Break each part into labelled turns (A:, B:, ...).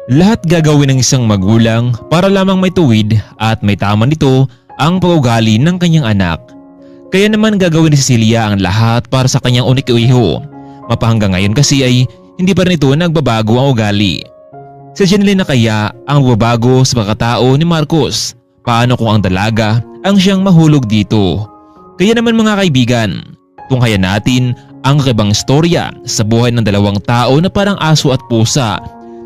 A: Lahat gagawin ng isang magulang para lamang may tuwid at may tama nito ang pag-ugali ng kanyang anak. Kaya naman gagawin ni Cecilia ang lahat para sa kanyang unik-iho. Mapahanggang ngayon kasi ay hindi pa rin ito nagbabago ang ugali. Si Jeneline na kaya ang babago sa pagkatao ni Marcos. Paano kung ang dalaga ang siyang mahulog dito? Kaya naman mga kaibigan, tunghayan natin ang kakaibang istorya sa buhay ng dalawang tao na parang aso at pusa.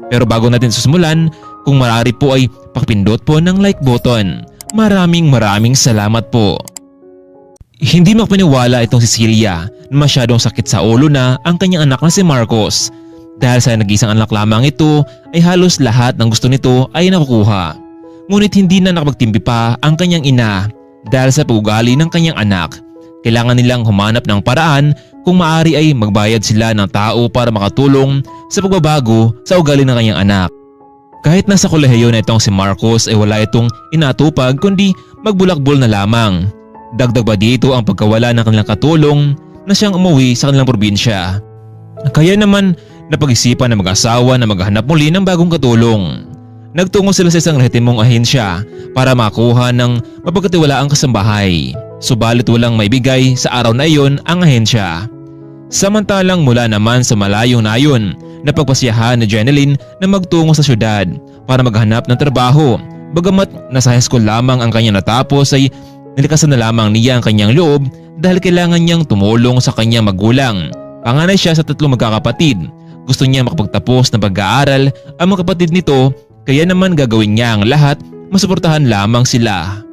A: Pero bago natin susimulan, kung maaari po ay pakipindot po ng like button. Maraming salamat po. Hindi makapaniwala itong Cecilia na masyadong sakit sa ulo na ang kanyang anak na si Marcos. Dahil sa nag-isang anak lamang ito ay halos lahat ng gusto nito ay nakukuha. Ngunit hindi na nakapagtimpi pa ang kanyang ina dahil sa pag-ugali ng kanyang anak. Kailangan nilang humanap ng paraan kung maaari ay magbayad sila ng tao para makatulong sa pagbabago sa ugali ng kanyang anak. Kahit nasa kolehiyo na itong si Marcos ay wala itong inatupag kundi magbulakbol na lamang. Dagdag pa dito ang pagkawala ng kanilang katulong na siyang umuwi sa kanilang probinsya. Kaya naman napag-isipan ng mag-asawa na maghanap muli ng bagong katulong. Nagtungo sila sa isang lehitimong ahensya para makuha ng mapagkatiwalaang kasambahay. Subalit walang maibigay sa araw na iyon ang ahensya. Samantalang mula naman sa malayong nayon, napagpasyahan ni Jeneline na magtungo sa syudad para maghanap ng trabaho. Bagamat nasa high school lamang ang kanyang natapos ay nilikasan na lamang niya ang kanyang loob dahil kailangan niyang tumulong sa kanyang magulang. Panganay siya sa 3 magkakapatid. Gusto niya makapagtapos ng pag-aaral ang mga kapatid nito, kaya naman gagawin niya ang lahat masuportahan lamang sila.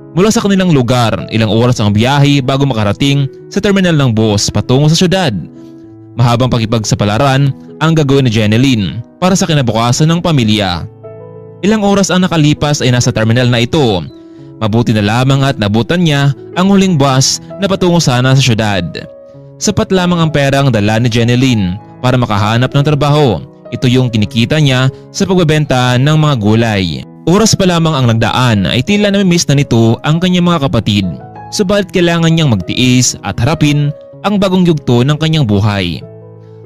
A: Mula sa kanilang lugar, ilang oras ang biyahe bago makarating sa terminal ng bus patungo sa syudad. Mahabang pakipagsapalaran ang gagawin ni Jeneline para sa kinabukasan ng pamilya. Ilang oras ang nakalipas ay nasa terminal na ito. Mabuti na lamang at nabutan niya ang huling bus na patungo sana sa syudad. Sapat lamang ang perang dala ni Jeneline para makahanap ng trabaho. Ito yung kinikita niya sa pagbebenta ng mga gulay. Oras pa lamang ang nagdaan ay tila namimiss na nito ang kanyang mga kapatid. Subalit kailangan niyang magtiis at harapin ang bagong yugto ng kanyang buhay.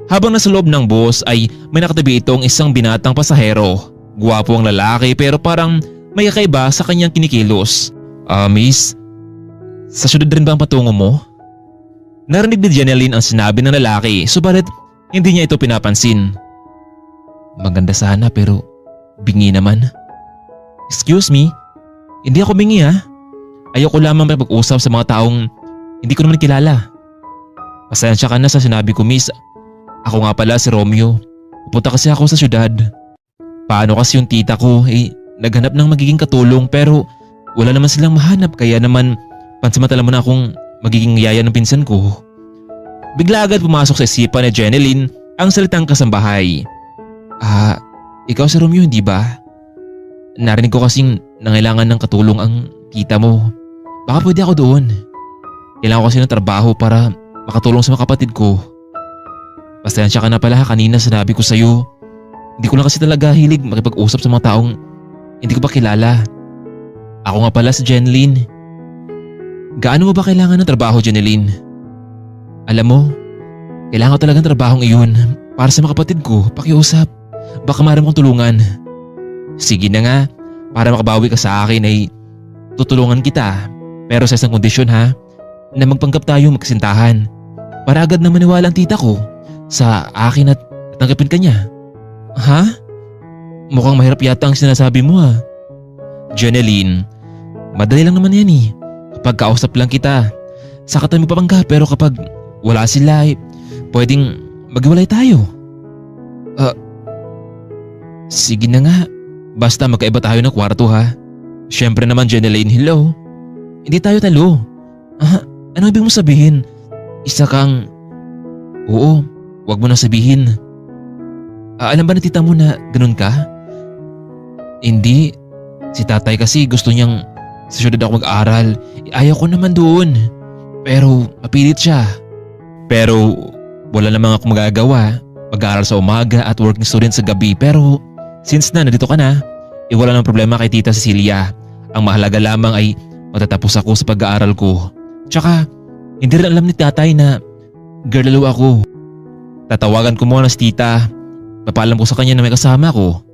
A: Habang nasa loob ng bus ay may nakatabi itong isang binatang pasahero. Gwapo ang lalaki pero parang may kakaiba sa kanyang kinikilos. Miss, sa syudad rin ba ang patungo mo? Narinig ni Jeneline ang sinabi ng lalaki, subalit hindi niya ito pinapansin. Maganda sana pero bingi naman. Excuse me, hindi ako bingi ha. Ayoko lamang makipag-usap sa mga taong hindi ko naman kilala. Pasensya ka na sa sinabi ko, miss. Ako nga pala si Romeo. Pupunta kasi ako sa syudad. Paano kasi yung tita ko naghanap ng magiging katulong pero wala naman silang mahanap, kaya naman pansamantala mo na akong magiging yaya ng pinsan ko. Bigla agad pumasok sa isipan ni Jeneline ang salitang kasambahay. Ikaw si Romeo, hindi ba? Narinig ko kasing nangailangan ng katulong ang tita mo. Baka pwede ako doon. Kailangan ko kasi ng trabaho para makatulong sa mga kapatid ko. Pasensya ka na pala kanina sinabi ko sa'yo. Hindi ko lang kasi talaga hilig makipag-usap sa mga taong hindi ko pa kilala. Ako nga pala si Jeneline. Gaano mo ba kailangan ng trabaho, Jeneline? Alam mo, kailangan ko talaga ng trabahong iyon para sa mga kapatid ko. Pakiusap. Baka maaari mong tulungan. Sige na nga, para makabawi ka sa akin ay tutulungan kita. Pero sa isang kondisyon ha, na magpanggap tayo magkasintahan. Para agad na maniwala ang tita ko sa akin at tanggapin ka niya. Ha? Mukhang mahirap yata ang sinasabi mo ha. Jeneline, madali lang naman yan eh. Kapag kausap lang kita, saka tayo magpapanggap, pero kapag wala sila ay pwedeng maghiwalay tayo. Sige na nga. Basta magkaiba tayo ng kwarto ha. Siyempre naman, Jeneline, hello. Hindi tayo talo. Ano ibig mo sabihin? Isa kang… Oo, wag mo na sabihin. Alam ba na tita mo na ganun ka? Hindi. Si tatay kasi gusto niyang sa syudad ako mag-aral. Ayaw ko naman doon. Pero mapilit siya. Pero wala namang ako magagawa. Mag-aaral sa umaga at working student sa gabi. Pero since na nandito ka na, wala nang problema kay Tita Cecilia. Ang mahalaga lamang ay matatapos ako sa pag-aaral ko. Tsaka hindi rin alam ni tatay na girlalo ako. Tatawagan ko muna si tita. Papalam ko sa kanya na may kasama ko.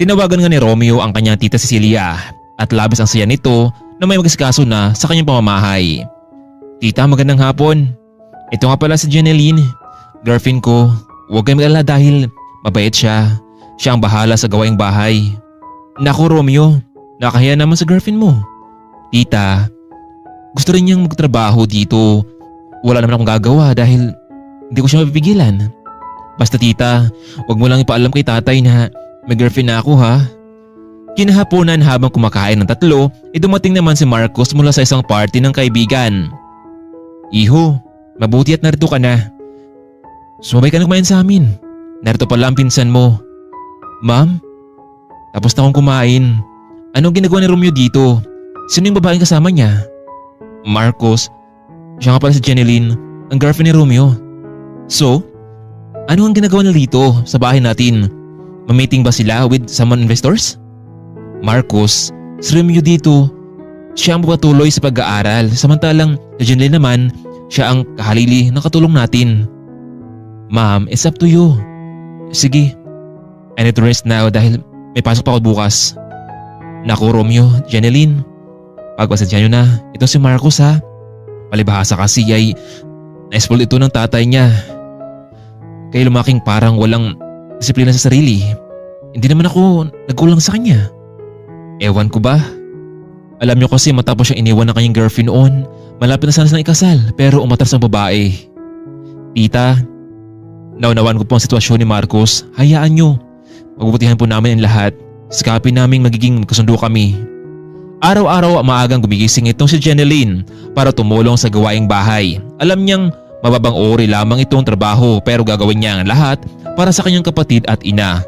A: Tinawagan nga ni Romeo ang kanyang tita Cecilia at labis ang saya nito na may mag-asikaso na sa kanyang pamamahay. Tita, magandang hapon. Ito nga pala si Jeneline, girlfriend ko. Huwag kayong mag-alala dahil mabait siya. Siya ang bahala sa gawaing bahay. Naku Romeo, nakahiya naman sa girlfriend mo. Tita, gusto rin niyang magtrabaho dito. Wala naman akong gagawa dahil hindi ko siya mapipigilan. Basta tita, huwag mo lang ipaalam kay tatay na may girlfriend na ako ha. Kinahaponan habang kumakain ng tatlo, dumating naman si Marcos mula sa isang party ng kaibigan. Iho, mabuti at narito ka na. Sumabay ka na kumain sa amin. Narito pala ang pinsan mo. Ma'am, tapos na akong kumain. Anong ginagawa ni Romeo dito? Sino yung babaeng kasama niya? Marcos, siya nga pala si Jeneline, ang girlfriend ni Romeo. So, ano ang ginagawa nila dito sa bahay natin? Mamating ba sila with someone investors? Marcos, si Romeo dito, siya ang patuloy sa pag-aaral samantalang si Jeneline naman, siya ang kahalili ng katulong natin. Ma'am, it's up to you. Sige, I need to rest now dahil may pasok pa ako bukas. Naku Romeo, Jeneline, pagpasensya nyo na, ito si Marcos ha. Palibhasa kasi ay na-spoil ito ng tatay niya. Kaya lumaking parang walang disiplina sa sarili. Hindi naman ako nagkulang sa kanya. Ewan ko ba? Alam niyo kasi matapos siyang iniwan ng kanyang girlfriend noon, malapit na sana silang ikasal pero umatras ang babae. Tita, naunawan ko po ang sitwasyon ni Marcos. Hayaan niyo. Magbubutihan po namin ang lahat. Sikapin naming magiging magkasundo kami. Araw-araw maagang gumigising itong si Jeneline para tumulong sa gawaing bahay. Alam niyang mababang uri lamang itong trabaho pero gagawin niya ang lahat para sa kanyang kapatid at ina.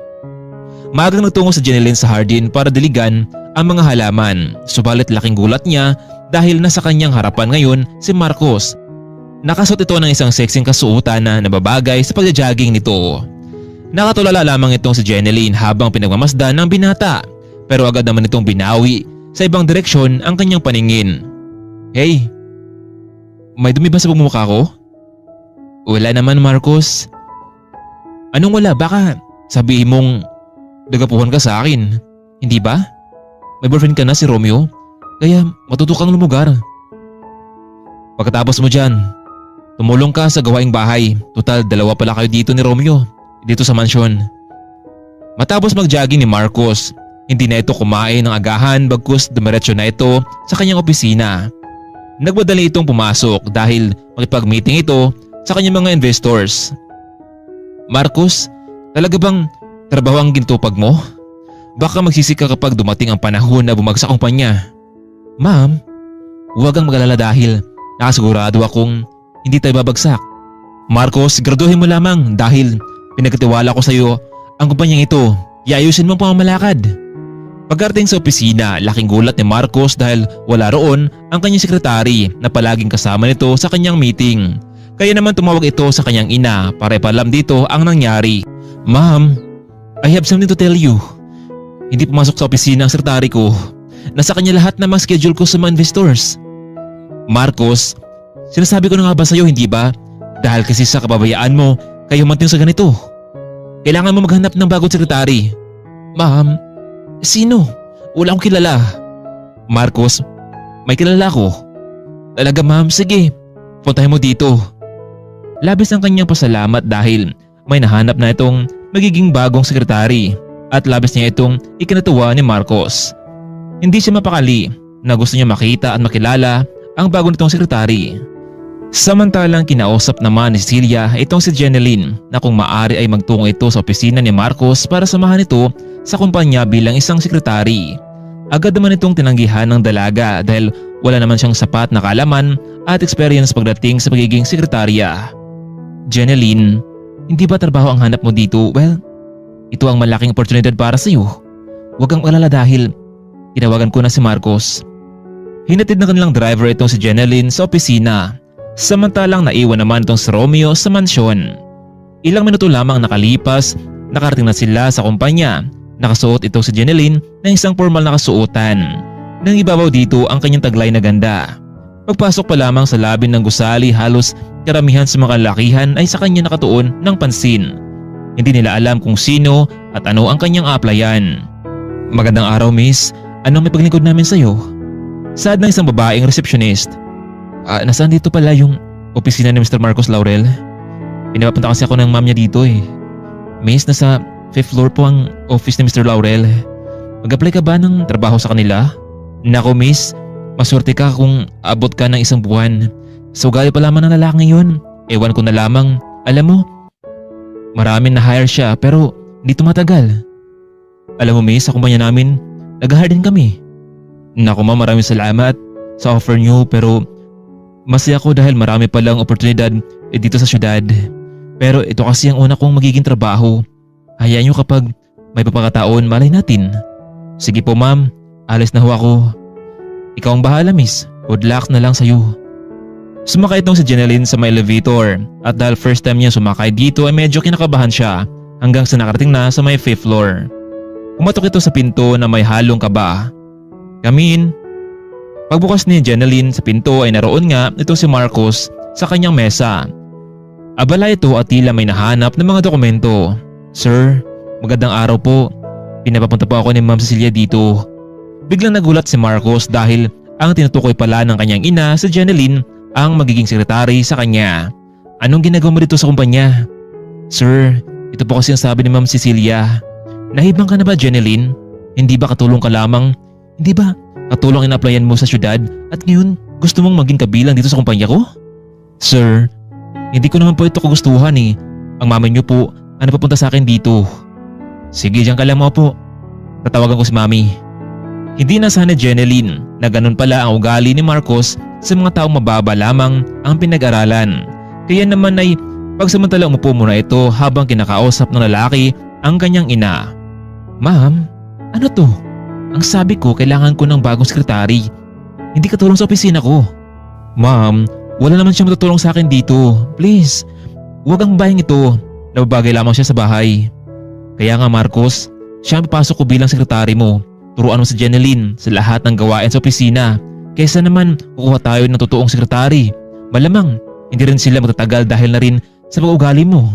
A: Maagang nagtungo si Jeneline sa hardin para diligan ang mga halaman. Subalit laking gulat niya dahil nasa kanyang harapan ngayon si Marcos. Nakasuot ito ng isang sexing kasuotan na nababagay sa pagja-jogging nito. Nakatulala lamang itong si Jeneline habang pinagmamasdan ng binata pero agad naman itong binawi sa ibang direksyon ang kanyang paningin. Hey, may dumi ba sa pagmumukha ko? Wala naman Marcos. Anong wala? Baka sabihin mong nagapuhan ka sa akin. Hindi ba? May boyfriend ka na si Romeo kaya matuto kang lumugar. Pagkatapos mo dyan, tumulong ka sa gawaing bahay. Total dalawa pala kayo dito ni Romeo dito sa mansyon. Matapos mag-jogging ni Marcos, hindi na ito kumain ng agahan bagkus dumiretso na ito sa kanyang opisina. Nagmadali itong pumasok dahil makipag-meeting ito sa kanyang mga investors. Marcos, talaga bang trabaho ang ginutupag mo? Baka magsisi ka kapag dumating ang panahon na bumagsak ang kumpanya. Ma'am, huwag kang mag-alala dahil nakasigurado akong hindi tayo babagsak. Marcos, graduhin mo lamang dahil pinagkatiwala ko sa iyo ang kumpanyang ito. Iayusin mo ang pamamalakad. Pagkarating sa opisina, laking gulat ni Marcos dahil wala roon ang kanyang sekretary na palaging kasama nito sa kanyang meeting. Kaya naman tumawag ito sa kanyang ina para ipalam dito ang nangyari. Ma'am, I have something to tell you. Hindi pumasok sa opisina ang sekretary ko. Nasa kanya lahat na mga schedule ko sa mga investors. Marcos, sinasabi ko na nga ba sa iyo hindi ba? Dahil kasi sa kababayaan mo, kayo mantin sa ganito. Kailangan mo maghanap ng bagong sekretary. Ma'am, sino? Wala akong kilala. Marcos, may kilala ko. Talaga ma'am, sige. Puntahin mo dito. Labis ang kanyang pasalamat dahil may nahanap na itong magiging bagong sekretary at labis niya itong ikinatuwa ni Marcos. Hindi siya mapakali na gusto niya makita at makilala ang bago nitong sekretary. Samantalang kinausap naman ni Cecilia itong si Jeneline na kung maaari ay magtungo ito sa opisina ni Marcos para samahan ito sa kumpanya bilang isang sekretary. Agad naman itong tinanggihan ng dalaga dahil wala naman siyang sapat na kaalaman at experience pagdating sa pagiging sekretarya. Jeneline, hindi ba trabaho ang hanap mo dito? Well, ito ang malaking oportunidad para sa iyo. Huwag kang alala dahil tinawagan ko na si Marcos. Hinatid ng kanilang driver itong si Jeneline sa opisina. Samantalang naiwan naman itong si Romeo sa mansyon. Ilang minuto lamang nakalipas, nakarating na sila sa kumpanya. Nakasuot itong si Jeneline ng isang formal na kasuotan. Nang ibabaw dito ang kanyang taglay na ganda. Pagpasok pa lamang sa labi ng gusali, halos karamihan sa mga lalakihan ay sa kanya nakatuon ng pansin. Hindi nila alam kung sino at ano ang kanyang applyan. Magandang araw, miss. Anong may paglingkod namin sa'yo? Saad ng isang babaeng receptionist. Nasaan dito pala yung opisina ni Mr. Marcos Laurel? Pinapapunta kasi ako ng ma'am niya dito eh. Miss, nasa 5th floor po ang office ni Mr. Laurel. Mag-apply ka ba ng trabaho sa kanila? Nako miss, maswerte ka kung abot ka ng isang buwan. Sa ugali pa lamang ng lalaki ngayon. Ewan ko na lamang. Alam mo, maraming na-hire siya pero hindi tumatagal. Alam mo miss, sa kumpanya namin, nag-hire din kami. Naku ma'am, maraming salamat sa offer niyo pero masaya ako dahil marami palang oportunidad dito sa syudad. Pero ito kasi ang una kong magiging trabaho. Hayaan niyo kapag may papakataon, malay natin. Sige po ma'am, alis na ho ako. Ikaw ang bahala miss, good luck na lang sa'yo. Sumakay itong si Jeneline sa may elevator at dahil first time niya sumakay dito ay medyo kinakabahan siya hanggang sa nakarating na sa may 5th floor. Pumatok ito sa pinto na may halong kaba. Come in. Pagbukas ni Jeneline sa pinto ay naroon nga ito si Marcos sa kanyang mesa. Abala ito at tila may nahanap ng mga dokumento. Sir, magandang araw po. Pinapapunta po ako ni Ma'am Cecilia dito. Biglang nagulat si Marcos dahil ang tinutukoy pala ng kanyang ina si Jeneline ang magiging sekretary sa kanya. Anong ginagawa mo dito sa kumpanya? Sir, ito po kasi ang sabi ni Ma'am Cecilia. Nahibang ka na ba Jeneline? Hindi ba katulong ka lamang? Hindi ba katulong ina-applyan mo sa syudad at ngayon gusto mong maging kabilang dito sa kumpanya ko? Sir, hindi ko naman po ito kagustuhan eh. Ang mami niyo po ang napapunta sa akin dito. Sige, diyan ka lang mo po. Tatawagan ko si mami. Hindi nasanay Jeneline na ganun pala ang ugali ni Marcos sa mga taong mababa lamang ang pinag-aralan. Kaya naman ay pagsamantala umupo muna ito habang kinakausap ng lalaki ang kanyang ina. Ma'am, ano to? Ang sabi ko kailangan ko ng bagong sekretary. Hindi katulong sa opisina ko. Ma'am, wala naman siya matutulong sa akin dito. Please, huwag ang babayang ito. Nababagay lamang siya sa bahay. Kaya nga Marcos, siya ang papasok ko bilang sekretary mo. Turuan mo si Jeneline sa lahat ng gawain sa opisina. Kaysa naman kukuha tayo ng totoong sekretary. Malamang hindi rin sila magtatagal dahil na rin sa pag-ugali mo.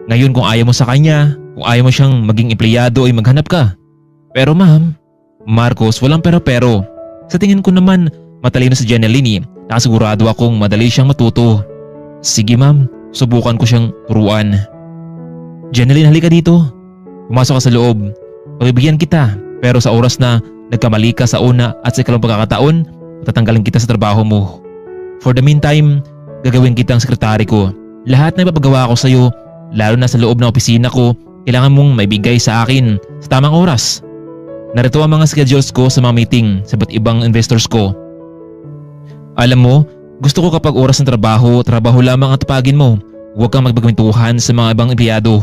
A: Ngayon kung ayaw mo sa kanya, kung ayaw mo siyang maging empleyado ay maghanap ka. Pero ma'am, Marcos, walang pero-pero. Sa tingin ko naman matalino si Jeneline. Nakasigurado akong madali siyang matuto. Sige ma'am, subukan ko siyang turuan. Jeneline, halika dito. Pumasok ka sa loob. Pagbibigyan kita pero sa oras na nagkamali ka sa una at sa ikalawang pagkakataon, tatanggalin kita sa trabaho mo. For the meantime, gagawin kitang sekretary ko. Lahat na ipapagawa ko sa iyo, lalo na sa loob ng opisina ko, kailangan mong maibigay sa akin sa tamang oras. Narito ang mga schedules ko sa mga meeting sa iba't ibang investors ko. Alam mo, gusto ko kapag oras ng trabaho, trabaho lamang ang tupagin mo. Huwag kang magbagmintuhan sa mga ibang empleyado.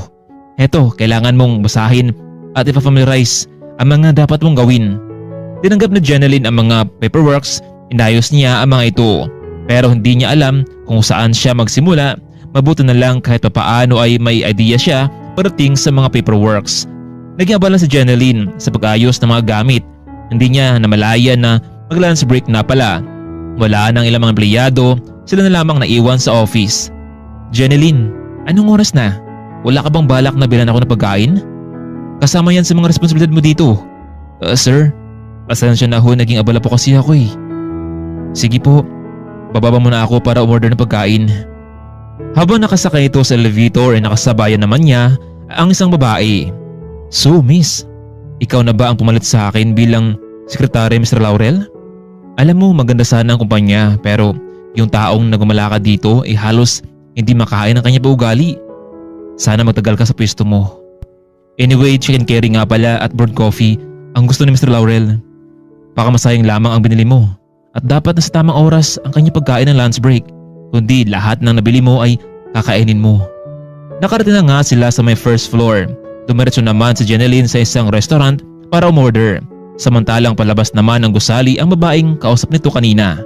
A: Heto, kailangan mong basahin at ipafamiliarize ang mga dapat mong gawin. Tinanggap na Jeneline ang mga paperworks, inayos niya ang mga ito. Pero hindi niya alam kung saan siya magsimula. Mabuti na lang kahit papaano ay may idea siya pagdating sa mga paperworks. Naging abala si Jeneline sa pag-ayos ng mga gamit. Hindi niya namalayan na mag-lunch break na pala. Wala nang ilang mga empleyado, sila na lamang naiwan sa office. Jeneline, anong oras na? Wala ka bang balak na bilan ako ng pagkain? Kasama yan sa mga responsibilidad mo dito. Sir, pasensya na ho, naging abala po kasi ako eh. Sige po, bababa muna ako para umorder ng pagkain. Habang nakasakay ito sa elevator ay nakasabayan naman niya ang isang babae. So miss, ikaw na ba ang pumalit sa akin bilang sekretary Mr. Laurel? Alam mo maganda sana ang kumpanya pero yung taong nagmamalakad dito ay halos hindi makain ang kanya paugali. Sana magtagal ka sa pwesto mo. Anyway, chicken curry nga pala at brewed coffee ang gusto ni Mr. Laurel. Baka masayang lamang ang binili mo at dapat na sa tamang oras ang kanya pagkain ng lunch break, kundi lahat ng nabili mo ay kakainin mo. Nakarating na nga sila sa may first floor. Dumiretso naman si Jeneline sa isang restaurant para umorder. Samantalang palabas naman ng gusali ang babaeng kausap nito kanina.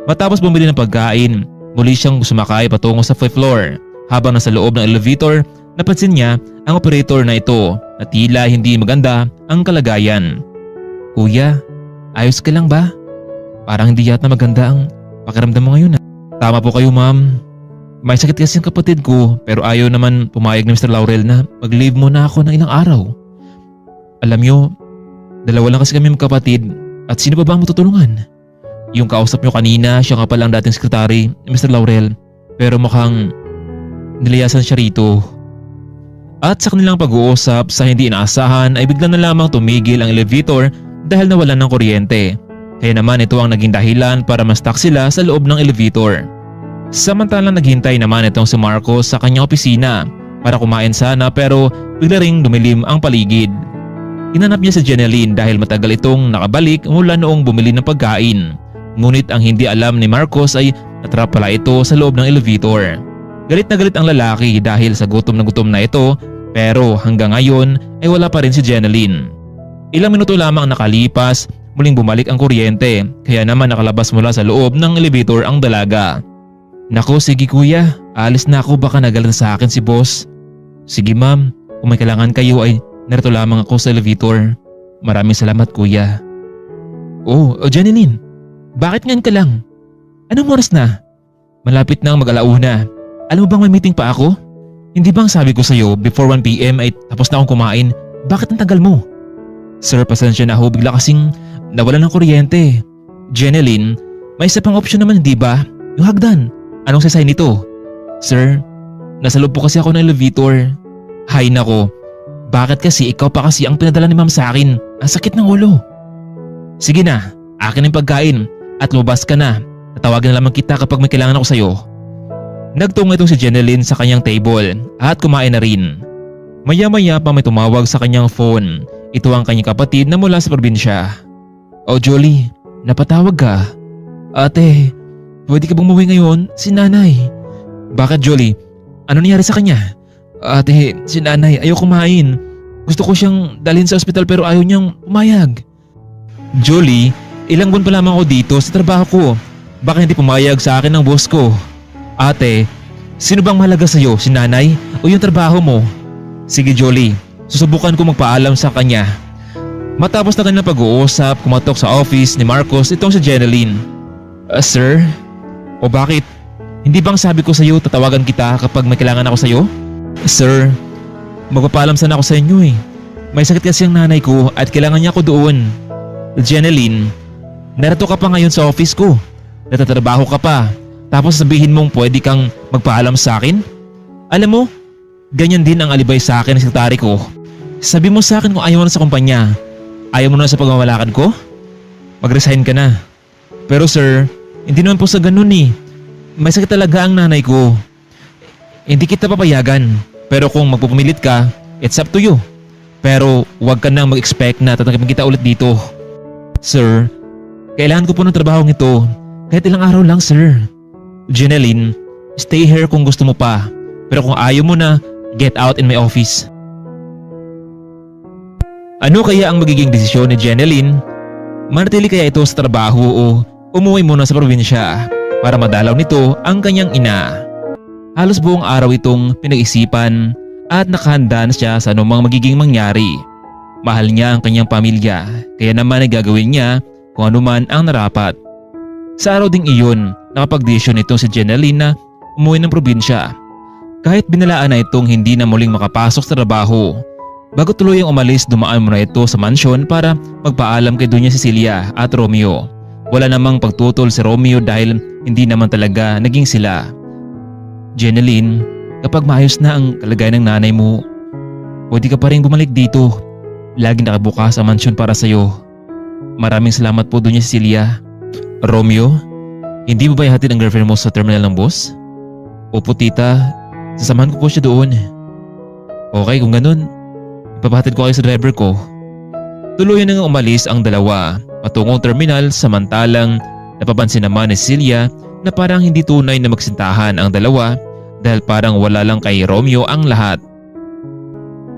A: Matapos bumili ng pagkain, muli siyang sumakay patungo sa 5th floor. Habang nasa loob ng elevator, napansin niya ang operator na ito na tila hindi maganda ang kalagayan. Kuya, ayos ka lang ba? Parang hindi yata maganda ang pakiramdam mo ngayon. Tama po kayo ma'am. May sakit kasi ang kapatid ko pero ayaw naman pumayag ni Mr. Laurel na mag-leave muna ako ng ilang araw. Alam niyo, Dalawa lang kasi kami magkapatid at sino pa ba ang matutulungan? Yung kausap nyo kanina, siya nga pala ang dating sekretary ni Mr. Laurel pero mukhang nilayasan siya rito. At sa kanilang pag-uusap sa hindi inaasahan ay bigla na lamang tumigil ang elevator dahil nawalan ng kuryente. Kaya naman ito ang naging dahilan para ma-stuck sila sa loob ng elevator. Samantalang naghintay naman itong si Marcos sa kanyang opisina para kumain sana pero bigla ring dumilim ang paligid. Hinanap niya si Jeneline dahil matagal itong nakabalik mula noong bumili ng pagkain. Ngunit ang hindi alam ni Marcos ay natrap pala ito sa loob ng elevator. Galit na galit ang lalaki dahil sa gutom na ito pero hanggang ngayon ay wala pa rin si Jeneline. Ilang minuto lamang nakalipas, muling bumalik ang kuryente kaya naman nakalabas mula sa loob ng elevator ang dalaga. Naku sige kuya, alis na ako baka nagalit sa akin si boss. Sige ma'am, kung may kailangan kayo ay narito lamang ako sa elevator. Maraming salamat kuya. Oh, Jeneline, bakit ngayon ka lang? Anong oras na? Malapit na ang mag-alauna. Alam mo bang may meeting pa ako? Hindi bang sabi ko sa'yo before 1 PM ay tapos na akong kumain? Bakit ang tagal mo? Sir, pasensya na ho, bigla kasing nawalan ng kuryente. Jeneline, may isa pang option naman di ba? Yung hagdan. Anong sasay nito? Sir, nasa loob po kasi ako ng elevator. Hay nako, bakit kasi ikaw pa kasi ang pinadala ni ma'am sa akin? Ang sakit ng ulo. Sige na, akin ang pagkain at lumabas ka na. Tatawagan na lamang kita kapag may kailangan ako sa'yo. Nagtungo itong si Jeneline sa kanyang table at kumain na rin. Maya-maya pa may tumawag sa kanyang phone. Ito ang kanyang kapatid na mula sa probinsya. Oh Jolie, napatawag ka? Ate, pwede ka bang umuwi ngayon? Si nanay. Bakit Jolie? Ano nangyari sa kanya? Ate, si nanay ayaw kumain. Gusto ko siyang dalhin sa ospital pero ayaw niyang pumayag. Jolie, ilang buwan pa lamang ako dito sa trabaho ko. Baka hindi pumayag sa akin ng boss ko. Ate, sino bang mahalaga sa'yo? Si nanay o yung trabaho mo? Sige Jolie, susubukan ko magpaalam sa kanya. Matapos na kanilang pag-uusap, kumatok sa office ni Marcos itong si Jeneline. Sir? O bakit? Hindi bang sabi ko sa'yo tatawagan kita kapag may kailangan ako sa'yo? Sir, magpapaalam sana ako sa inyo eh. May sakit kasi ang nanay ko at kailangan niya ako doon. Jeneline, narito ka pa ngayon sa office ko. Natatrabaho ka pa. Tapos sabihin mong pwede kang magpaalam sa akin? Alam mo, ganyan din ang alibay sa akin ng sekretary ko. Sabi mo sa akin kung ayaw mo na sa kumpanya. Ayaw mo na sa pagmamalakad ko? Mag-resign ka na. Pero sir, hindi naman po sa ganun eh. May sakit talaga ang nanay ko. Hindi kita papayagan. Pero kung magpupumilit ka, it's up to you. Pero huwag ka nang mag-expect na tatanggapin kita ulit dito. Sir, kailangan ko po ng trabahong ito. Kahit ilang araw lang sir. Jeneline, stay here kung gusto mo pa. Pero kung ayaw mo na, get out in my office. Ano kaya ang magiging desisyon ni Jeneline? Manatili kaya ito sa trabaho o umuwi muna sa probinsya para madalaw nito ang kanyang ina? Halos buong araw itong pinag-isipan at nakahanda na siya sa anumang magiging mangyari. Mahal niya ang kanyang pamilya kaya naman ay gagawin niya kung anuman ang narapat. Sa araw ding iyon, nakapag-desisyon itong si Jeneline na umuwi ng probinsya. Kahit binalaan na itong hindi na muling makapasok sa trabaho. Bago tuluyang umalis, dumaan muna ito sa mansyon para magpaalam kay Doña Cecilia at Romeo. Wala namang pagtutol si Romeo dahil hindi naman talaga naging sila. Jeneline, kapag maayos na ang kalagayan ng nanay mo, pwede ka pa rin bumalik dito. Laging nakabukas ang mansyon para sa'yo. Maraming salamat po Doña Cecilia. Romeo, hindi mo ba ihatid ang girlfriend mo sa terminal ng bus? Opo tita, sasamahan ko po siya doon. Okay kung ganun, ipapahatid ko kayo sa driver ko. Tuluyan nang umalis ang dalawa patungong terminal samantalang napapansin naman ni Celia na parang hindi tunay na magsintahan ang dalawa dahil parang wala lang kay Romeo ang lahat.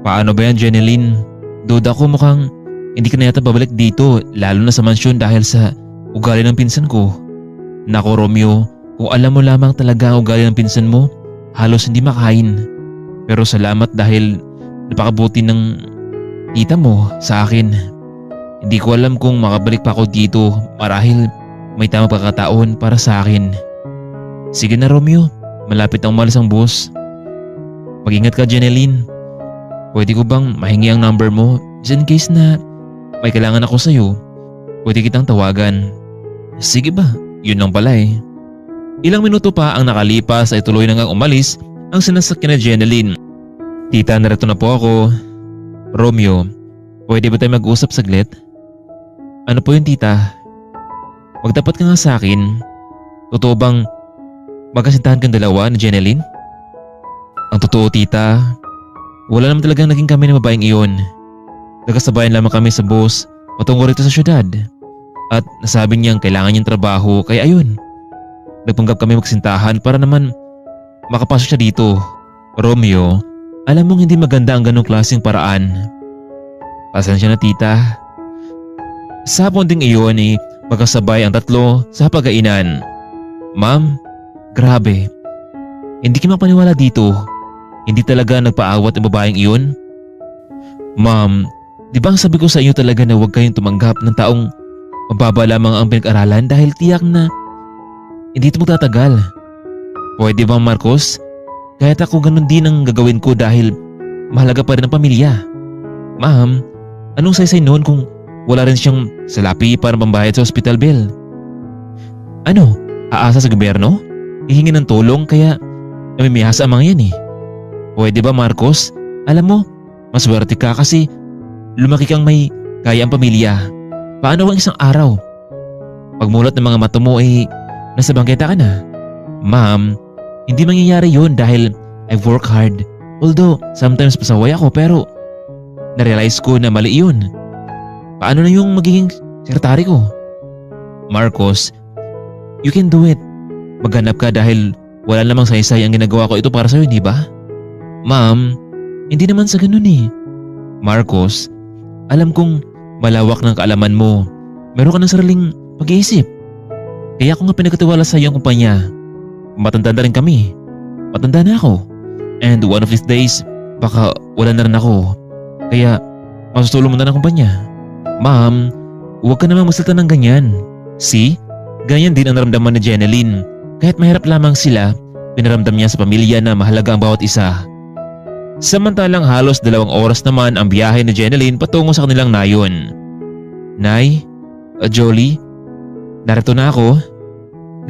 A: Paano ba yan Jeneline? Duda ko mukhang hindi ka na yata babalik dito lalo na sa mansyon dahil sa ugali ng pinsan ko. Nako Romeo, kung alam mo lamang talaga ang ugali ng pinsan mo, halos hindi makain. Pero salamat dahil napakabuti ng tita mo sa akin. Hindi ko alam kung makabalik pa ako dito marahil may tamang pagkakataon para sa akin. Sige na Romeo, malapit ang umalis ang bus. Mag-ingat ka Jeneline. Pwede ko bang mahingi ang number mo just in case na may kailangan ako sa'yo. Pwede kitang tawagan. Sige ba? Yun lang pala eh. Ilang minuto pa ang nakalipas ay tuloy na ngang umalis ang sinasakyan na Jeneline. Tita, narito na po ako. Romeo, pwede ba tayo mag-usap saglit? Ano po yun, tita? Magtapat ka nga sa akin. Totoo bang magkasintahan kang dalawa ni Jeneline? Ang totoo, tita, wala naman talagang naging kami ng babaeng iyon. Nagkasabayan lamang kami sa bus patungo rito sa syudad. At nasabi niyang kailangan niyang trabaho kaya ayun. Nagpanggap kami magsintahan para naman makapasok siya dito. Romeo, alam mong hindi maganda ang ganong klaseng paraan. Pasensya na, tita. Sa hapon ding iyon ay magkasabay ang tatlo sa pagkainan. Ma'am, grabe. Hindi ka mapaniwala dito. Hindi talaga nagpaawat ang babaeng iyon. Ma'am, di ba ang sabi ko sa inyo talaga na huwag kayong tumanggap ng taong mababa lamang ang pinag-aralan dahil tiyak na hindi ito magtatagal. Pwede ba, Marcos? Kahit ako ganun din ang gagawin ko dahil mahalaga pa rin ang pamilya. Ma'am, anong saysay noon kung wala rin siyang salapi para pambayad sa hospital bill? Ano? Aasa sa gobyerno? Ihingi ng tulong kaya namimihasa ang mga yan eh. Pwede ba, Marcos? Alam mo, maswerte ka kasi lumaki kang may kaya ang pamilya. Paano ang isang araw? Pagmulat ng mga mata mo ay nasa bangketa ka na. Ma'am, hindi mangyayari yun dahil I work hard. Although sometimes pasaway ako pero narealize ko na mali yun. Paano na yung magiging sekretary ko? Marcos, you can do it. Maghanap ka dahil wala namang saysay ang ginagawa ko ito para sa'yo, di ba? Ma'am, hindi naman sa ganun eh. Marcos, alam kong malawak ng kaalaman mo. Meron ka ng sariling pag-iisip. Kaya ako nga pinagkatiwala sa iyo ang kumpanya. Matanda na rin kami. Matanda na ako. And one of these days, baka wala na rin ako. Kaya masutulong mo na ng kumpanya. Ma'am, huwag ka namang magsalita ng ganyan. See? Ganyan din ang naramdaman ni Jeneline. Kahit mahirap lamang sila, pinaramdam niya sa pamilya na mahalaga ang bawat isa. Samantalang halos 2 oras naman ang biyahe ni Jeneline patungo sa kanilang nayon. Nay, Jolie, narito na ako.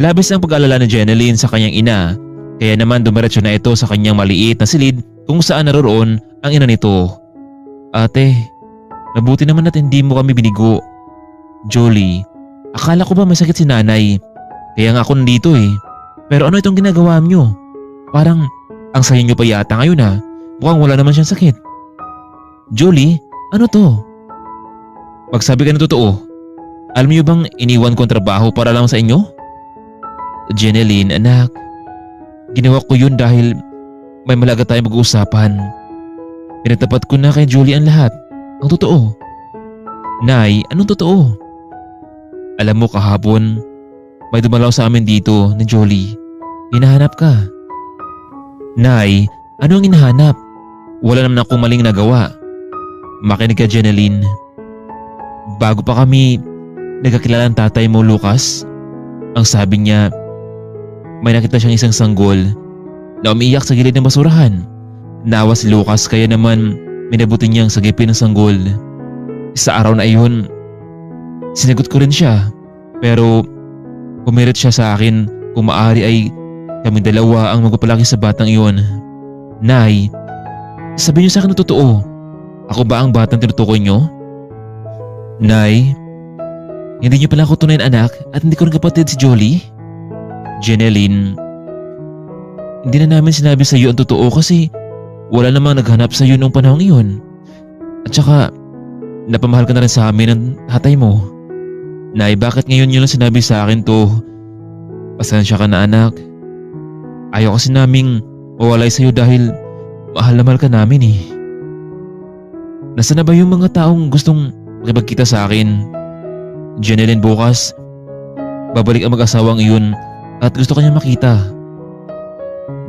A: Labis ang pag-alala ni Jeneline sa kanyang ina, kaya naman dumiretso na ito sa kanyang maliit na silid kung saan naroroon ang ina nito. Ate, mabuti naman at hindi mo kami binigo. Jolie, akala ko ba may sakit si nanay? Kaya nga ako nandito eh. Pero ano itong ginagawa niyo? Parang ang saya niyo pa yata ngayon ha. Mukhang wala naman siyang sakit. Jolie, ano to? Magsabi ka ng totoo. Alam niyo bang iniwan ko ang trabaho para lang sa inyo? Jeneline, anak. Ginawa ko yun dahil may malaga tayong mag-uusapan. Pinatapat ko na kay Julie ang lahat. Ang totoo. Nay, anong totoo? Alam mo kahapon, may dumalaw sa amin dito ni Jolie. Hinahanap ka. Nay, ano ang hinahanap? Wala naman akong maling nagawa. Makinig ka, Jeneline. Bago pa kami nagkakilala ang tatay mo, Lucas, ang sabi niya, may nakita siyang isang sanggol na umiiyak sa gilid ng basurahan. Nawa si Lucas kaya naman minabuti niyang sagipin ng sanggol. Sa araw na iyon, sinagot ko rin siya. Pero pumirit siya sa akin kung maaari ay kami dalawa ang magpapalaki sa batang iyon. Nay, sabihin niyo sa akin na totoo. Ako ba ang batang tinutukoy niyo? Nay, hindi niyo pala ako tunay na anak at hindi ko rin kapatid si Jolie? Jeneline, hindi na namin sinabi sa iyo ang totoo kasi wala namang naghanap sa iyo noong panahong iyon. At saka, napamahal ka na rin sa amin ng tatay mo. Nay, bakit ngayon niyo lang sinabi sa akin to? Pasensya ka na anak. Ayaw kasi naming mawalay sa iyo dahil mahal na mahal ka namin eh. Nasaan na ba yung mga taong gustong makipagkita sa akin? Jeneline, bukas babalik ang mag-asawang iyon at gusto kanya makita.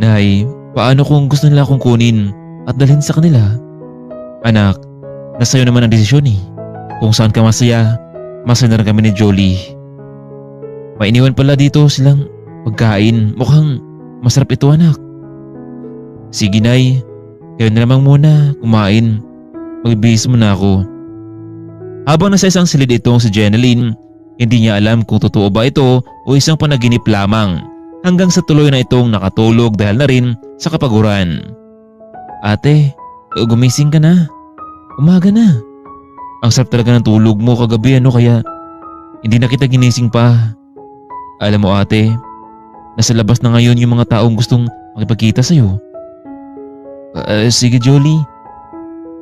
A: Nay, paano kung gusto nila akong kunin at dalhin sa kanila? Anak, nasa iyo naman ang desisyon eh. Kung saan ka masaya, masaya na rin kami ni Jolie. May iniwan pala dito silang pagkain. Mukhang masarap ito anak. Sige Nay, kayo na lamang muna kumain. Magbihis mo na ako. Habang nasa isang silid itong si Jeneline, hindi niya alam kung totoo ba ito o isang panaginip lamang hanggang sa tuloy na itong nakatulog dahil na rin sa kapaguran. Ate, gumising ka na. Umaga na. Ang sarap talaga ng tulog mo kagabi kaya hindi na kita ginising pa. Alam mo ate, nasa labas na ngayon yung mga taong gustong makipagkita sa'yo. Sige Jolie,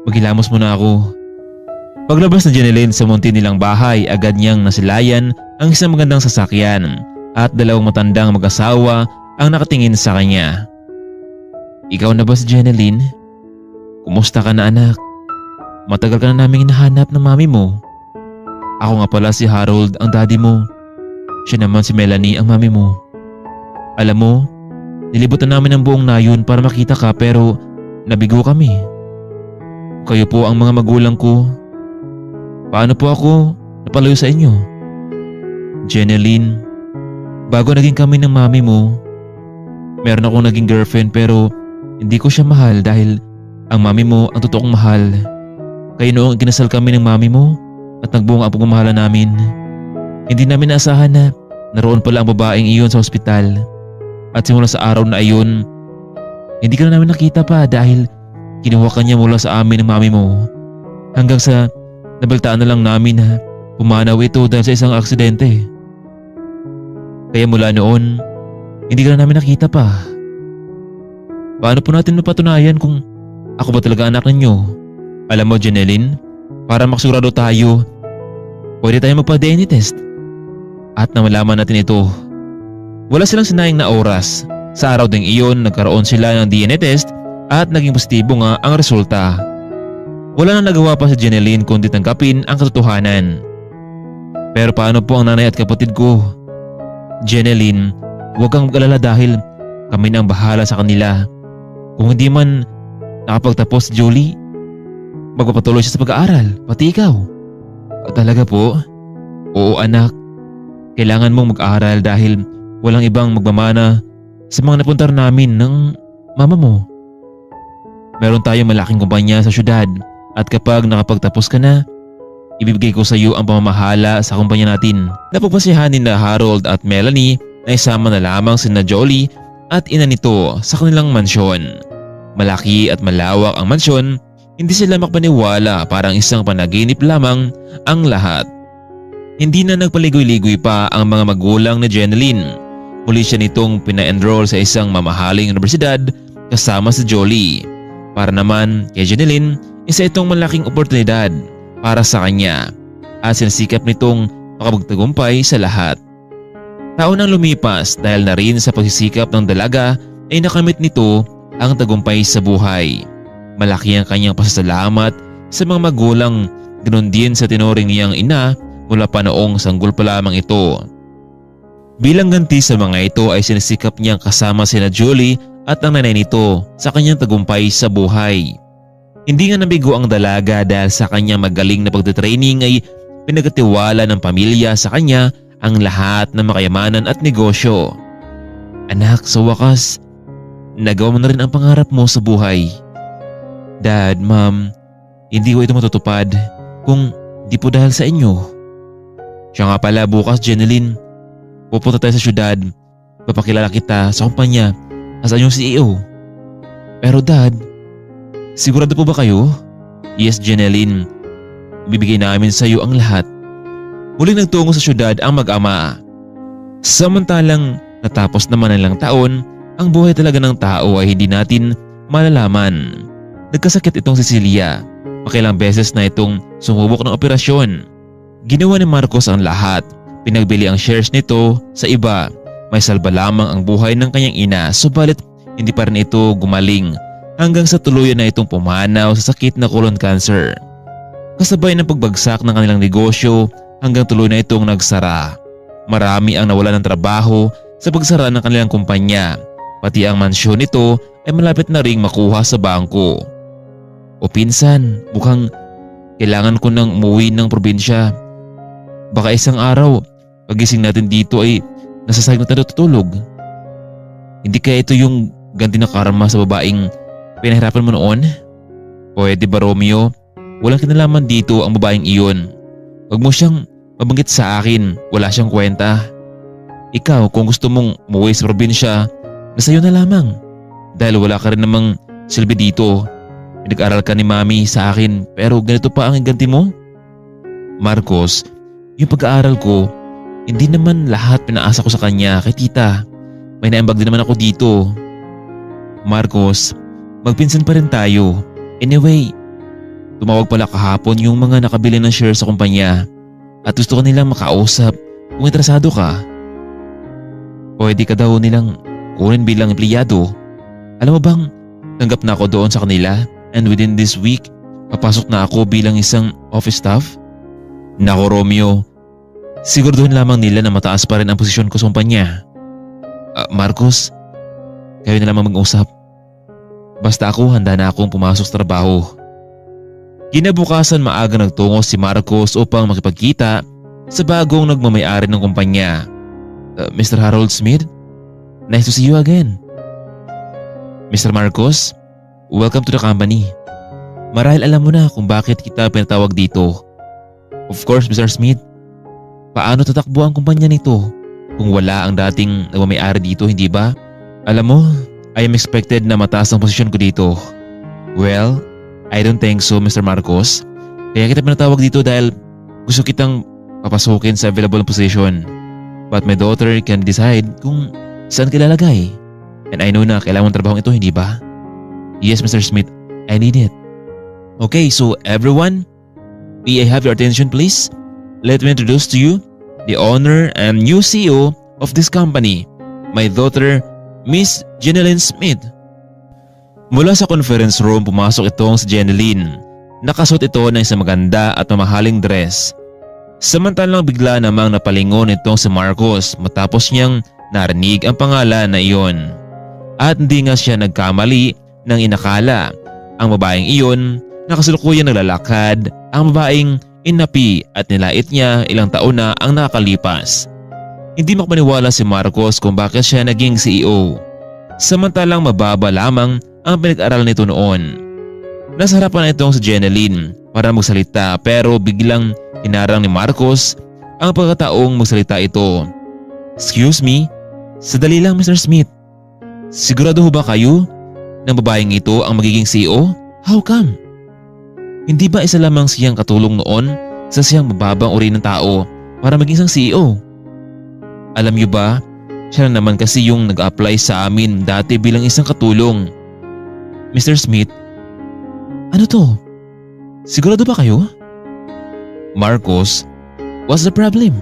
A: maghilamos muna ako. Paglabas na Jeneline sa munti nilang bahay, agad niyang nasilayan ang isang magandang sasakyan at dalawang matandang mag-asawa ang nakatingin sa kanya. Ikaw na ba si Jeneline? Kumusta ka na anak? Matagal ka na naming hinahanap ng mami mo. Ako nga pala si Harold, ang daddy mo. Siya naman si Melanie, ang mami mo. Alam mo, nilibutan namin ang buong nayon para makita ka pero nabigo kami. Kayo po ang mga magulang ko. Paano po ako napalayo sa inyo? Jeneline, bago naging kami ng mami mo, meron akong naging girlfriend pero hindi ko siya mahal dahil ang mami mo ang totoong mahal. Kaya noong kinasal kami ng mami mo at nagbunga ang pagmamahala namin, hindi namin naasahan na naroon pala ang babaeng iyon sa ospital. At simula sa araw na iyon, hindi ka na namin nakita pa dahil kinuha ka niya mula sa amin ng mami mo. Hanggang sa nabaltaan na lang namin na pumanaw ito dahil sa isang aksidente. Kaya mula noon, hindi ka na namin nakita pa. Paano po natin mapatunayan kung ako ba talaga anak ninyo? Alam mo Jeneline, para maksigurado tayo, pwede tayo magpa-DNA test. At nang malaman natin ito, wala silang sinayang na oras. Sa araw ding iyon, nagkaroon sila ng DNA test at naging positibo nga ang resulta. Wala nang nagawa pa si Jeneline kundi tanggapin ang katotohanan. Pero paano po ang nanay at kapatid ko? Jeneline, huwag kang mag-alala dahil kami na ang bahala sa kanila. Kung hindi man nakapagtapos si Jolie, magpapatuloy siya sa pag-aaral, pati ikaw. Talaga po? Oo anak, kailangan mong mag-aaral dahil walang ibang magmamana sa mga napuntar namin ng mama mo. Meron tayong malaking kumpanya sa syudad at kapag nakapagtapos ka na, ibibigay ko sa iyo ang pamamahala sa kumpanya natin. Napagpasiyahan ni Harold at Melanie na isama na lamang sina Jolie at ina nito sa kanilang mansyon. Malaki at malawak ang mansyon, hindi sila makapaniwala, parang isang panaginip lamang ang lahat. Hindi na nagpaligoy-ligoy pa ang mga magulang ni Jeneline. Muli siya nitong pina-enroll sa isang mamahaling universidad kasama si Jolie. Para naman kay Jeneline, isa itong malaking oportunidad para sa kanya at sinasikap nitong makapagtagumpay sa lahat. Taon ang lumipas dahil na rin sa pagsisikap ng dalaga ay nakamit nito ang tagumpay sa buhay. Malaki ang kanyang pasasalamat sa mga magulang, ganoon din sa tinuring niyang ina mula pa noong sanggol pa lamang ito. Bilang ganti sa mga ito ay sinisikap niyang kasama sina Julie at ang nanay nito sa kanyang tagumpay sa buhay. Hindi nga nabigo ang dalaga dahil sa kanyang magaling na pagtitraining ay pinagkatiwala ng pamilya sa kanya ang lahat ng makayamanan at negosyo. Anak, sa wakas, nagawa mo na rin ang pangarap mo sa buhay. Dad, Mom, hindi ko ito matutupad kung di po dahil sa inyo. Siya nga pala bukas, Jeneline, pupunta tayo sa syudad. Papakilala kita sa kumpanya as inyong CEO. Pero Dad, sigurado po ba kayo? Yes, Jeneline, ibibigay namin sa iyo ang lahat. Muling nagtungo sa syudad ang mag-ama. Samantalang natapos naman ang ilang taon, ang buhay talaga ng tao ay hindi natin malalaman. Nagkasakit itong si Celia. Makilang beses na itong sumubok ng operasyon. Ginawa ni Marcos ang lahat. Pinagbili ang shares nito sa iba. May salba lamang ang buhay ng kanyang ina, subalit hindi pa rin ito gumaling hanggang sa tuluyan na itong pumanaw sa sakit na colon cancer. Kasabay ng pagbagsak ng kanilang negosyo hanggang tuloy na itong nagsara. Marami ang nawala ng trabaho sa pagsara ng kanilang kumpanya. Pati ang mansyon nito ay malapit na ring makuha sa bangko. O pinsan, mukhang kailangan ko nang umuwi ng probinsya. Baka isang araw, pagising natin dito ay nasasayag na tayo tutulog. Hindi kaya ito yung ganti na karma sa babaeng pinahirapan mo noon? Pwede ba Romeo? Walang kinalaman dito ang babaeng iyon. Huwag mo siyang mabanggit sa akin, wala siyang kwenta. Ikaw kung gusto mong umuwi sa probinsya, nasayo na lamang. Dahil wala ka rin namang silbi dito. Pinag-aral ka ni mami sa akin pero ganito pa ang iganti mo? Marcos, yung pag-aaral ko, hindi naman lahat pinaasa ko sa kanya kay tita. May naambag din naman ako dito. Marcos, magpinsan pa rin tayo. Anyway, tumawag pala kahapon yung mga nakabili ng shares sa kumpanya at gusto ka nilang makausap kung interesado ka. Pwede ka daw nilang kunin bilang empleyado. Alam mo bang, tanggap na ako doon sa kanila and within this week, papasok na ako bilang isang office staff? Nako Romeo, siguraduhin lamang nila na mataas pa rin ang posisyon ko sa kumpanya. Marcos, kayo na lamang mag-usap. Basta ako handa na akong pumasok sa trabaho. Kinabukasan maaga nagtungo si Marcos upang makipagkita sa bagong nagmamayari ng kumpanya. Mr. Harold Smith, nice to see you again. Mr. Marcos, welcome to the company. Marahil alam mo na kung bakit kita pinatawag dito. Of course, Mr. Smith. Paano tatakbo ang kumpanya nito kung wala ang dating nagmamayari dito, hindi ba? Alam mo, I am expected na mataas ang posisyon ko dito. Well, I don't think so, Mr. Marcos. Kaya kita pinatawag dito dahil gusto kitang papasukin sa available position. But my daughter can decide kung saan kilalagay. And I know na kailangan trabaho ito, hindi ba? Yes, Mr. Smith, I need it. Okay, so everyone, may I have your attention please? Let me introduce to you the owner and new CEO of this company, my daughter, Miss Jeneline Smith. Mula sa conference room pumasok itong si Jeneline. Nakasuot ito ng isang maganda at mamahaling dress. Samantalang bigla namang napalingon itong si Marcos matapos niyang narinig ang pangalan na iyon. At hindi nga siya nagkamali nang inakala ang babaeng iyon na kasalukuyang naglalakad ang babaeng inapi at nilait niya ilang taon na ang nakalipas. Hindi makapaniwala si Marcos kung bakit siya naging CEO. Samantalang mababa lamang ang pinag-aral nito noon. Nasa harapan na itong si Jeneline para magsalita pero biglang hinarang ni Marcos ang pagkataong magsalita ito. Excuse me, sadali lang Mr. Smith. Sigurado ho ba kayo na babaeng ito ang magiging CEO? How come? Hindi ba isa lamang siyang katulong noon sa siyang mababang uri ng tao para maging isang CEO? Alam niyo ba, siya na naman kasi yung nag-apply sa amin dati bilang isang katulong. Mr. Smith, ano to? Sigurado ba kayo? Marcos, what's the problem?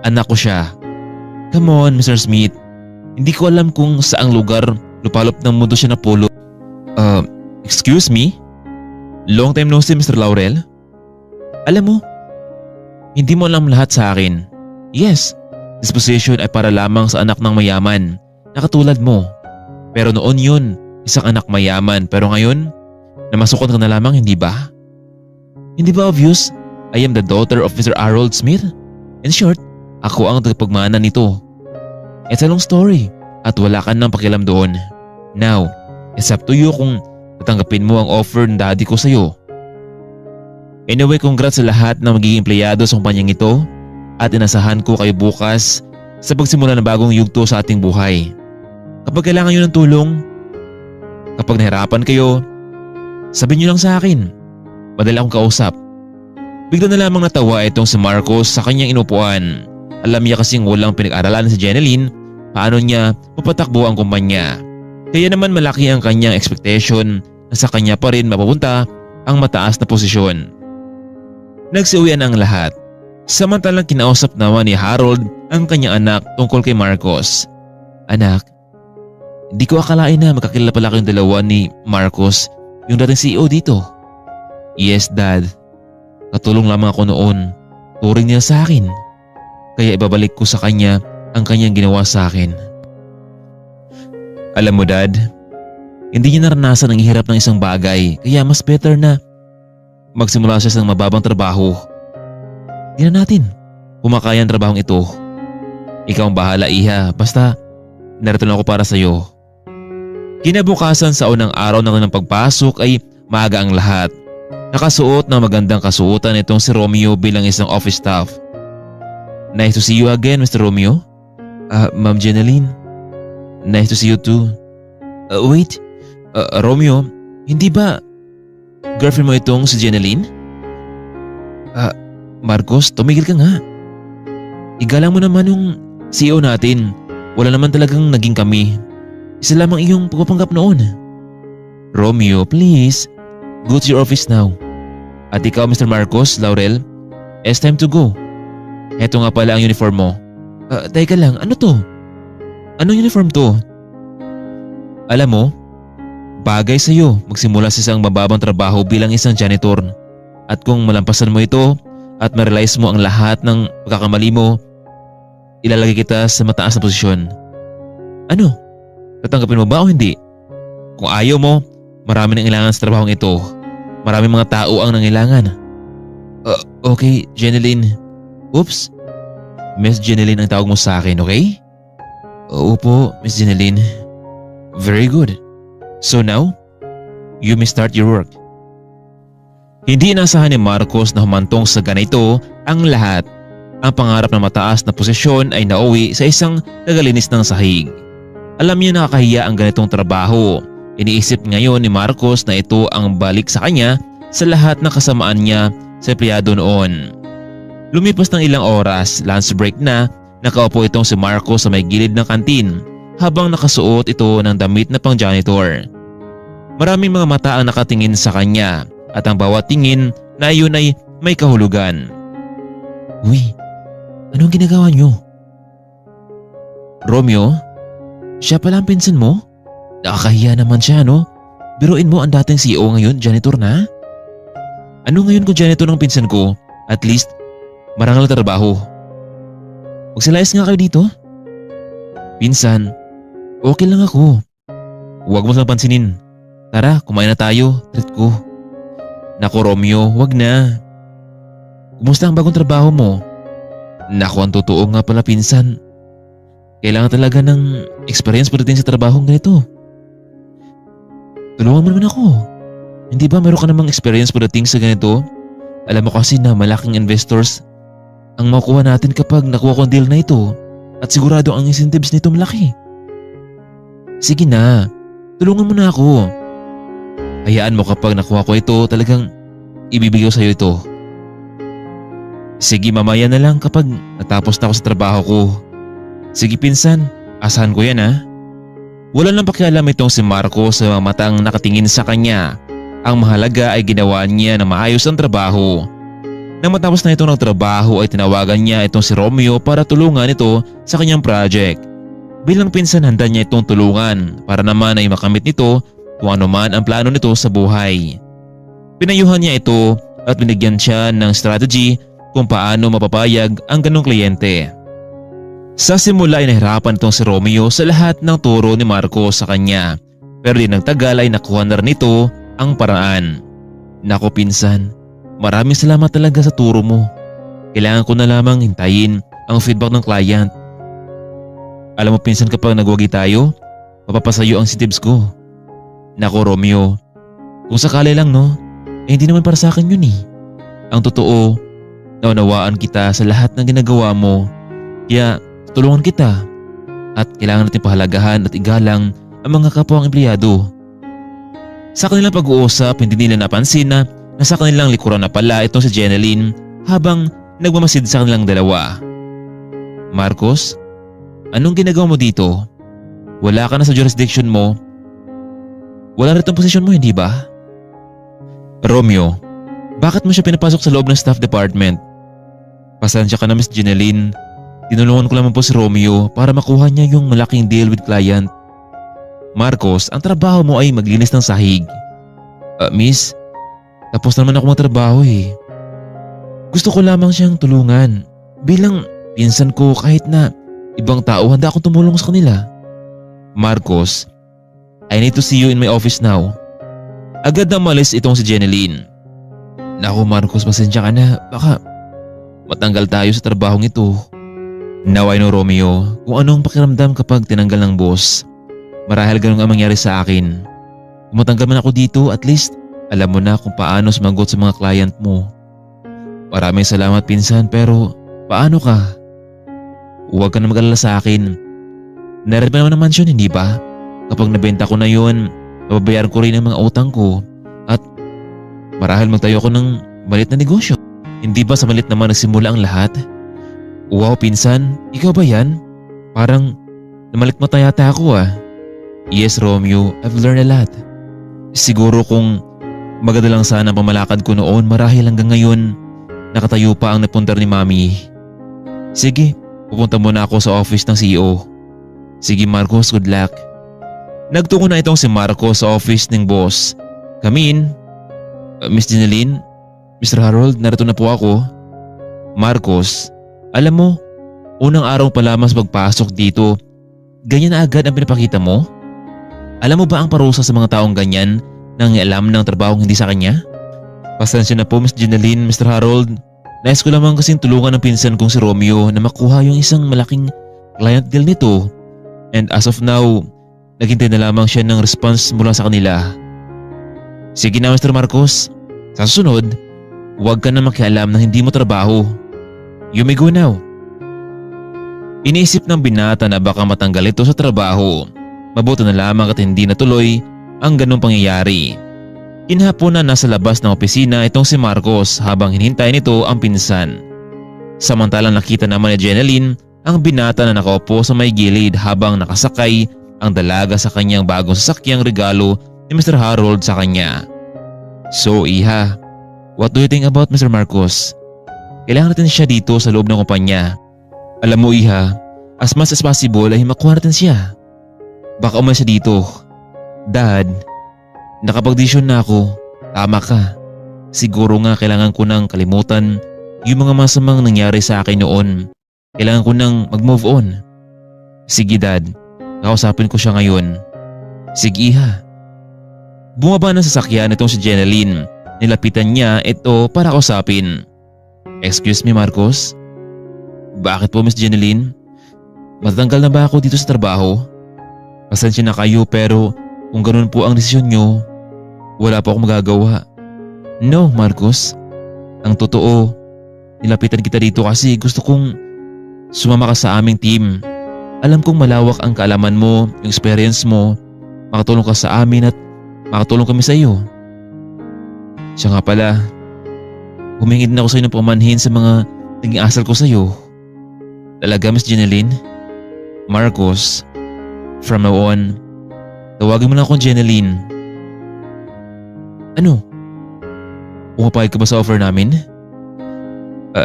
A: Anak ko siya. Come on, Mr. Smith. Hindi ko alam kung saang lugar lupalop ng mundo siya napulot. Excuse me? Long time no see, Mr. Laurel. Alam mo, hindi mo alam lahat sa akin. Yes, this position ay para lamang sa anak ng mayaman na katulad mo. Pero noon yun, isang anak mayaman pero ngayon, namasukan ka na lamang, hindi ba? Hindi ba obvious? I am the daughter of Mr. Harold Smith. In short, ako ang tagapagmana nito. It's a long story at wala ka nang pakialam doon. Now, it's up to you kung tatanggapin mo ang offer ng daddy ko sa'yo. Anyway, congrats sa lahat na magiging empleyado sa kumpanyang ito at inasahan ko kayo bukas sa pagsimula ng bagong yugto sa ating buhay. Kapag kailangan nyo ng tulong, kapag nahirapan kayo, sabihin nyo lang sa akin. Madali akong kausap. Bigla na lamang natawa itong si Marcos sa kanyang inupuan. Alam niya kasing walang pinag-aralan si Jeneline paano niya mapatakbo ang kumpanya. Kaya naman malaki ang kanyang expectation na sa kanya pa rin mapupunta ang mataas na posisyon. Nagsiuwian ang lahat. Samantalang kinausap naman ni Harold ang kanyang anak tungkol kay Marcos. Anak, hindi ko akalain na magkakilala pala kayong dalawa ni Marcos, yung dating CEO dito. Yes, Dad. Katulong lamang ako noon. Turing niya sa akin. Kaya ibabalik ko sa kanya ang kanyang ginawa sa akin. Alam mo, Dad, hindi niya naranasan ang hirap ng isang bagay kaya mas better na magsimula siya sa mababang trabaho. Di na natin kumakaya ang trabahong ito. Ikaw ang bahala, Iha. Basta narito na ako para sa iyo. Kinabukasan sa unang araw ng pagpasok ay maaga ang lahat. Nakasuot ng magandang kasuotan itong si Romeo bilang isang office staff. Nice to see you again, Mr. Romeo. Ma'am Jeneline. Nice to see you too. Wait, Romeo, hindi ba girlfriend mo itong si Jeneline? Marcos, tumigil ka nga. Igalang mo naman yung CEO natin. Wala naman talagang naging kami. Isa lamang iyong pagpapanggap noon. Romeo, please. Go to your office now. At ikaw, Mr. Marcos, Laurel, it's time to go. Heto nga pala ang uniform mo. Teka lang, ano to? Anong uniform to? Alam mo, bagay sa'yo magsimula sa isang mababang trabaho bilang isang janitor. At kung malampasan mo ito at ma-realize mo ang lahat ng pagkakamali mo, ilalagay kita sa mataas na posisyon. Ano? Tatanggapin mo ba o hindi? Kung ayaw mo, marami nang ilangan sa trabahong ito. Marami mga tao ang nangailangan. Okay, Jeneline. Oops. Miss Jeneline ang tawag mo sa akin, okay? Oo po, Miss Jeneline. Very good. So now, you may start your work. Hindi inasahan ni Marcos na humantong sa ganito ang lahat. Ang pangarap na mataas na posisyon ay nauwi sa isang tagalinis ng sahig. Alam niya nakakahiya ang ganitong trabaho. Iniisip ngayon ni Marcos na ito ang balik sa kanya sa lahat ng kasamaan niya sa empleyado noon. Lumipas ng ilang oras, lunch break na, nakaupo itong si Marcos sa may gilid ng kantin habang nakasuot ito ng damit na pang janitor. Maraming mga mata ang nakatingin sa kanya at ang bawat tingin na iyon ay may kahulugan. Uy, anong ginagawa niyo? Romeo, siya pala ang pinsan mo? Nakakahiya naman siya, no? Biruin mo ang dating CEO ngayon, janitor na? Ano ngayon kung janitor ng pinsan ko? At least, marangal na trabaho. Magsilayas nga kayo dito. Pinsan, okay lang ako. Huwag mo lang pansinin. Tara, kumain na tayo, treat ko. Naku Romeo, wag na. Kumusta ang bagong trabaho mo? Naku, ang totoo nga pala pinsan. Kailangan talaga ng experience pagdating sa trabaho ganito. Tulungan mo naman ako. Hindi ba meron ka namang experience pagdating sa ganito? Alam mo kasi na malaking investors ang makukuha natin kapag nakuha ko ang deal na ito at sigurado ang incentives nito malaki. Sige na, tulungan mo na ako. Hayaan mo kapag nakuha ko ito talagang ibibigay ko sa iyo ito. Sige mamaya na lang kapag natapos na ako sa trabaho ko. Sige pinsan, asahan ko yan ha. Wala nang pakialam itong si Marco sa mga matang nakatingin sa kanya. Ang mahalaga ay ginawa niya na maayos ang trabaho. Nang matapos na ito ng trabaho ay tinawagan niya itong si Romeo para tulungan ito sa kanyang project. Bilang pinsan handa niya itong tulungan para naman ay makamit nito kung ano man ang plano nito sa buhay. Pinayuhan niya ito at binigyan siya ng strategy kung paano mapapayag ang ganong kliyente. Sa simula ay nahirapan itong si Romeo sa lahat ng turo ni Marco sa kanya, pero di nagtagal ay nakuha na rin ito ang paraan. Nako pinsan, maraming salamat talaga sa turo mo. Kailangan ko na lamang hintayin ang feedback ng client. Alam mo pinsan kapag nagwagi tayo, mapapasayo ang incentives ko. Nako Romeo, kung sakali lang no, hindi naman para sa akin yun eh. Ang totoo, naunawaan kita sa lahat ng ginagawa mo, kaya tulungan kita at kailangan natin pahalagahan at igalang ang mga kapwang empleyado. Sa kanilang pag-uusap, hindi nila napansin na nasa kanilang likuran na pala itong si Jeneline habang nagmamasid sa kanilang dalawa. Marcos, anong ginagawa mo dito? Wala ka na sa jurisdiction mo. Wala na itong posisyon mo, hindi ba? Romeo, bakit mo siya pinapasok sa loob ng staff department? Pasensya ka na Miss Jeneline. Tinulungan ko lamang po si Romeo para makuha niya yung malaking deal with client. Marcos, ang trabaho mo ay maglinis ng sahig. Miss, tapos naman ako magtrabaho eh. Gusto ko lamang siyang tulungan. Bilang pinsan ko kahit na ibang tao handa akong tumulong sa kanila. Marcos, I need to see you in my office now. Agad na malis itong si Jeneline. Naku Marcos, pasensya ka na. Baka matanggal tayo sa trabahong ito. Now I know Romeo kung anong pakiramdam kapag tinanggal ng boss. Marahil ganun ang mangyari sa akin. Kung matanggal man ako dito, at least Alam mo na kung paano sumagot sa mga client mo. Maraming salamat pinsan, pero paano ka? Huwag ka na mag-alala sa akin. Narinig mo naman siya, hindi ba? Kapag nabenta ko na yun, mababayaran ko rin ang mga utang ko at marahil magtayo ako ng maliit na negosyo. Hindi ba sa maliit naman nagsimula ang lahat? Wow pinsan, ikaw ba yan? Parang namalikmata yata ako ah. Yes Romeo, I've learned a lot. Siguro kung maganda lang sana ang pamalakad ko noon, marahil hanggang ngayon nakatayo pa ang napundar ni Mami. Sige, pupunta muna ako sa office ng CEO. Sige Marcos, good luck. Nagtungo na itong si Marcos sa office ng boss. Come in. Miss Jeneline, Mr. Harold, narito na po ako. Marcos, alam mo, unang araw pa lamang sa pagpasok dito, ganyan na agad ang pinapakita mo? Alam mo ba ang parusa sa mga taong ganyan nang alam ng trabaho hindi sa kanya? Pasensya na po Miss Jeneline, Mr. Harold. Nais ko lamang kasing tulungan ng pinsan kong si Romeo na makuha yung isang malaking client deal nito. And as of now, naghintay na lamang siya ng response mula sa kanila. Sige na Mr. Marcos, sa susunod, huwag ka na makialam na hindi mo trabaho. You may go now. Iniisip ng binata na baka matanggal ito sa trabaho. Mabuti na lamang at hindi natuloy ang ganong pangyayari. Kinhapon na nasa labas ng opisina itong si Marcos habang hinihintay nito ang pinsan. Samantalang nakita naman ni Jeneline ang binata na nakaupo sa may gilid habang nakasakay ang dalaga sa kanyang bagong sasakyang regalo ni Mr. Harold sa kanya. So Iha, what do you think about Mr. Marcos? Kailangan natin siya dito sa loob ng kumpanya. Alam mo Iha, as much as possible ay makuha natin siya. Baka umalis siya dito. Dad, nakapag-desisyon na ako. Tama ka. Siguro nga kailangan ko nang kalimutan yung mga masamang nangyari sa akin noon. Kailangan ko nang mag-move on. Sige Dad, kakausapin ko siya ngayon. Sige Iha. Bumaba ng sasakyan itong si Jeneline. Nilapitan niya ito para kausapin. Excuse me Marcos? Bakit po Miss Jeneline? Matatanggal na ba ako dito sa trabaho? Pasensya na kayo pero kung ganun po ang desisyon nyo, wala po akong magagawa. No Marcos, ang totoo, nilapitan kita dito kasi gusto kong sumama ka sa aming team. Alam kong malawak ang kaalaman mo, yung experience mo, makatulong ka sa amin at makatulong kami sa iyo. Siya nga pala, humingi din ako sa iyo ng pamanhin sa mga naging asal ko sa iyo. Talaga Miss Jeneline? Marcos, from now on, tawagin mo na akong Jeneline. Ano? Pumapayag ka ba sa offer namin?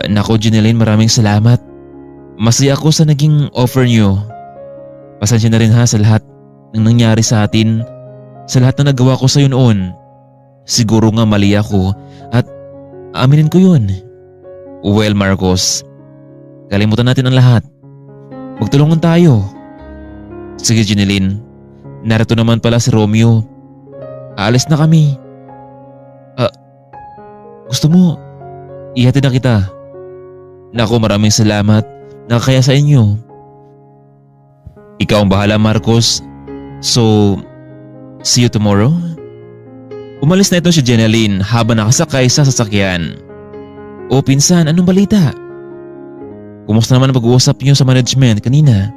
A: Nako Jeneline, maraming salamat. Masaya ako sa naging offer niyo. Pasensya na rin ha sa lahat ng nangyari sa atin, sa lahat na nagawa ko sa iyo noon. Siguro nga mali ako at aminin ko yun. Well Marcos, kalimutan natin ang lahat. Magtulungan tayo. Sige Jeneline, narito naman pala si Romeo. Aalis na kami. Gusto mo, ihatid na kita. Naku, maraming salamat. Nakakaya sa inyo. Ikaw ang bahala Marcos. So, see you tomorrow? Umalis na ito si Jeneline habang nakasakay sa sasakyan. O pinsan, anong balita? Kumusta naman ang pag-uusap niyo sa management kanina?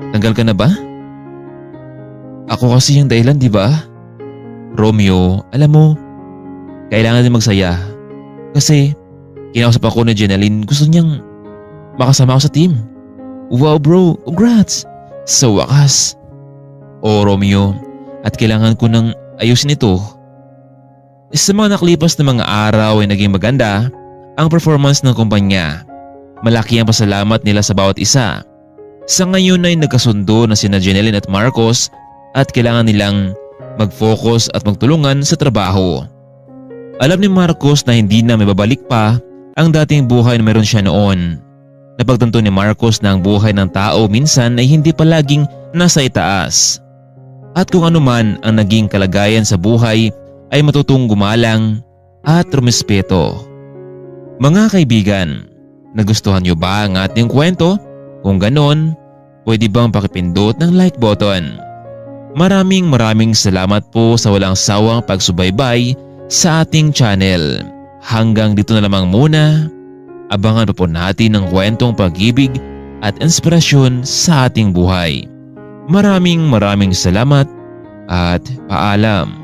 A: Tanggal ka na ba? Ako kasi yung dahilan, di ba? Romeo, alam mo, kailangan din magsaya. Kasi kinausap ako ni Jeneline, gusto niyang makasama ako sa team. Wow bro, congrats! Sa wakas. O Romeo, at kailangan ko nang ayusin ito. Sa mga nakalipas na mga araw ay naging maganda ang performance ng kumpanya. Malaki ang pasalamat nila sa bawat isa. Sa ngayon ay nagkasundo na sina Jeneline at Marcos at kailangan nilang mag-focus at magtulungan sa trabaho. Alam ni Marcos na hindi na may babalik pa ang dating buhay na meron siya noon. Napagtanto ni Marcos na ang buhay ng tao minsan ay hindi palaging nasa itaas. At kung ano man ang naging kalagayan sa buhay ay matutong gumalang at rumespeto. Mga kaibigan, nagustuhan niyo ba ang ating kwento? Kung ganon, pwede bang pakipindot ng like button? Maraming salamat po sa walang sawang pagsubaybay sa ating channel. Hanggang dito na lamang muna. Abangan pa po natin ang kwentong pag-ibig at inspirasyon sa ating buhay. Maraming salamat at paalam.